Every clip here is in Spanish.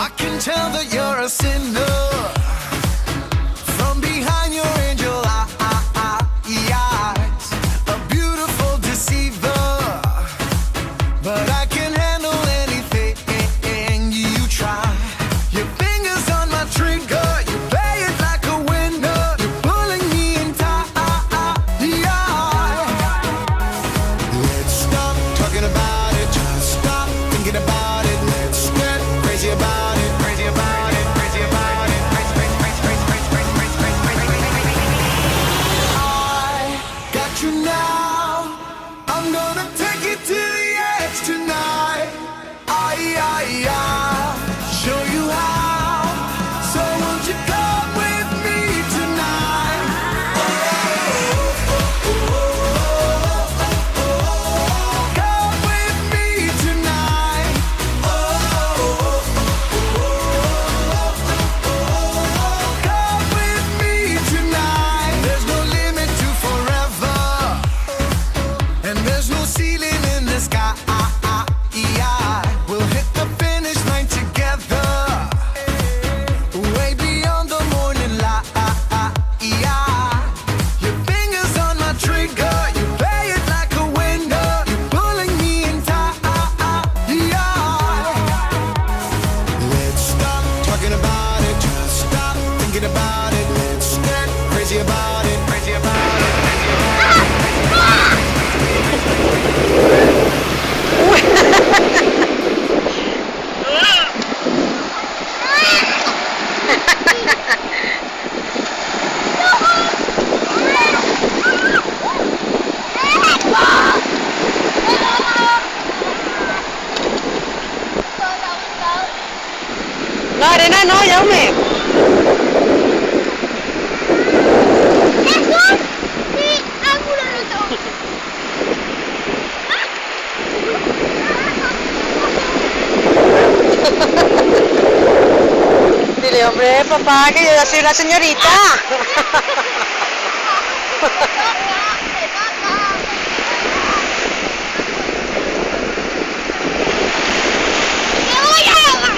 I can tell that you're a sinner from behind your angel eyes, a beautiful deceiver, but I can handle anything you try. Your fingers on my trigger, you play it like a winner, you're pulling me in tight. Let's stop talking about it, just stop thinking about it. Let's get crazy about it, crazy about it, crazy about it, crazy, crazy, crazy, crazy, crazy, crazy, crazy, crazy, crazy, crazy. I got you now. I'm gonna take you to the edge tonight. Show you how. So won't you come with me tonight? Come with me tonight. Come with me tonight. There's no limit to forever, and there's no ceiling in the sky. We'll hit the finish line together, way beyond the morning light. Your fingers on my trigger, you play it like a winner, you're pulling me in tight. Let's stop talking about it, just stop thinking about it. Let's get crazy about it, crazy about it, crazy about No, arena no, Jaume. Eso sí, ángulo no toco. Dile, hombre, papá, que yo ya soy una señorita. ¡Me voy a ahogar!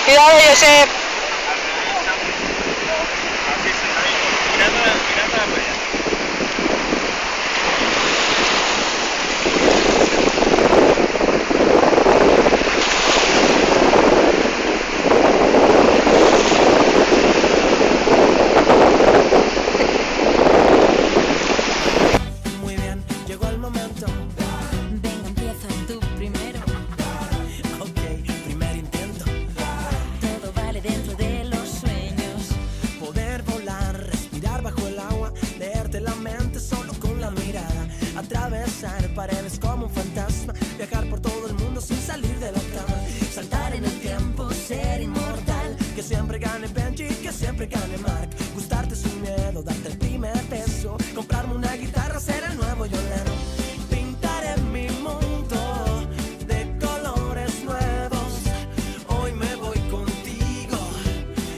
Cuidado, Josep. Muy bien, llegó el momento. Venga, empieza tú primero. Ok, primer intento. Todo vale dentro de los sueños. Poder volar, respirar bajo el agua, leerte la mente solo con la mirada, atravesar paredes como un fantasma, viajar por todo el mundo sin salir de la cama, saltar en el tiempo, ser inmortal, que siempre gane Benji, que siempre gane Mark, gustarte sin miedo, darte el primer beso, comprarme una guitarra, ser el nuevo Yolano, pintaré mi mundo de colores nuevos, hoy me voy contigo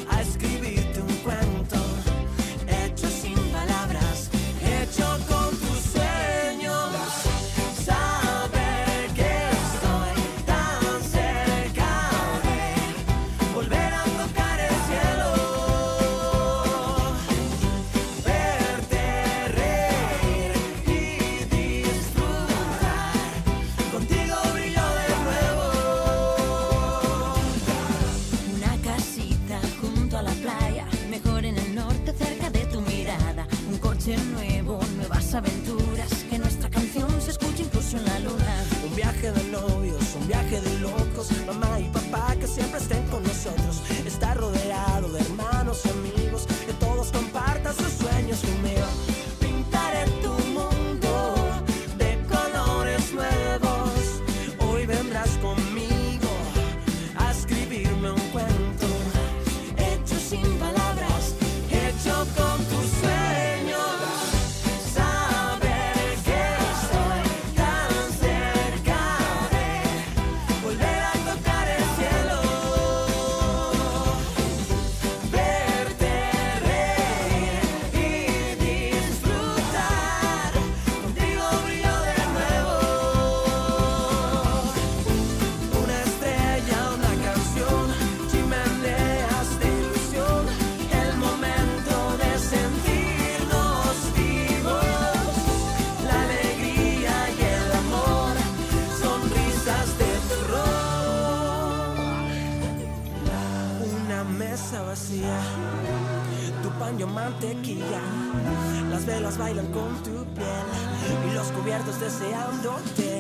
a escribirte un cuento, hecho sin palabras, hecho con tus sueños, saber que estoy tan cerca de volver a tocar el cielo, verte reír y disfrutar, contigo brillo de nuevo. Una casita junto a la playa, mejor en el norte cerca de tu mirada. Un coche nuevo, nuevas aventuras, que nuestra canción se escuche incluso en la luna. Un viaje de novios, un viaje de locos, mamá y papá que siempre estén con nosotros, estar rodeado de hermanos y amigos, que todos compartan sus sueños conmigo. Pintaré tu mundo de colores nuevos, hoy vendrás conmigo a escribirme un cuento, hecho sin palabras, hecho con tus poesía, tu pan yo mantequilla. Las velas bailan con tu piel y los cubiertos deseándote.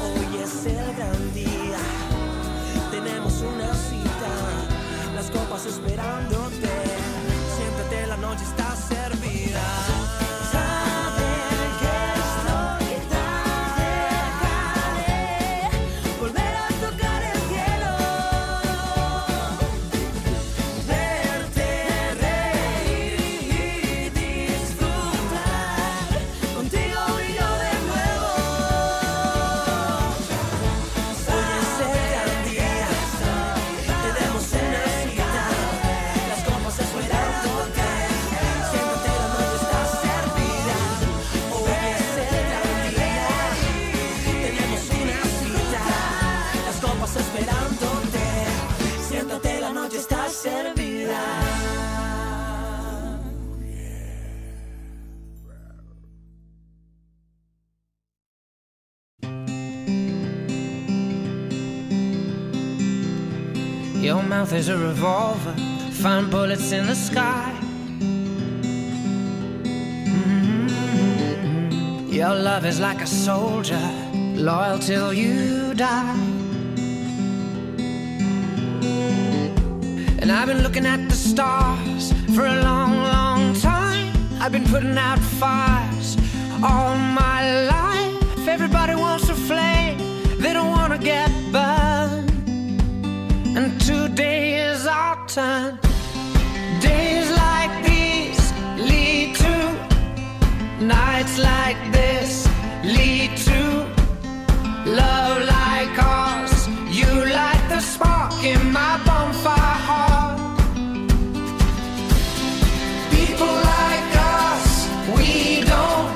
Hoy es el gran día, tenemos una cita, las copas esperándote. Siéntate, la noche está servida. Your mouth is a revolver, find bullets in the sky. Your love is like a soldier, loyal till you die. And I've been looking at the stars for a long, long time. I've been putting out fires all my life. Everybody wants a flame, they don't want to get burned. And today is our turn. Days like these lead to nights like this, lead to love like ours. You light the spark in my bonfire heart. People like us, we don't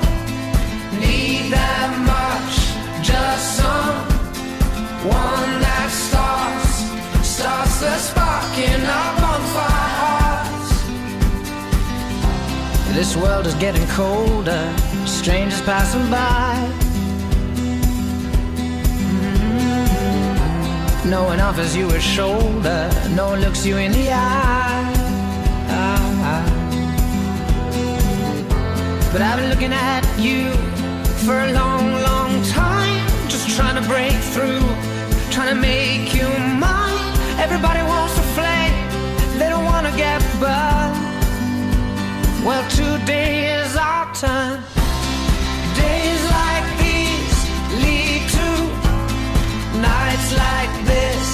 need that much. Just someone that starts the spark in our bonfire hearts. This world is getting colder, strangers passing by. No one offers you a shoulder, no one looks you in the eye. But I've been looking at you for a long, long time, just trying to break through, trying to make you mine. Everybody wants to flame, they don't want to get burned. Well, today is our turn. Days like these lead to nights like this,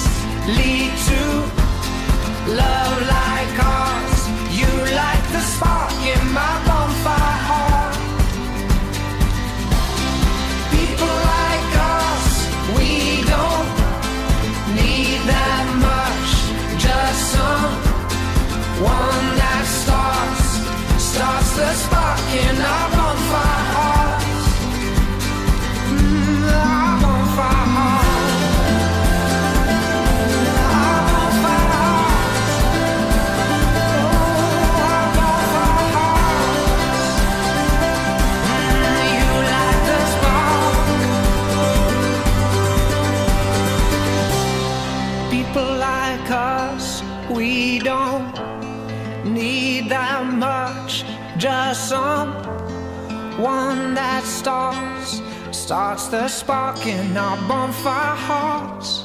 lead to love like ours. You light the spark in my bonfire heart. People like us, we don't need that much. Just someone that starts the spark in our bonfire hearts. Our bonfire hearts. Our bonfire hearts. Oh, our bonfire hearts. You light the spark. People like us, we don't need that much. Just someone that starts the spark in our bonfire hearts.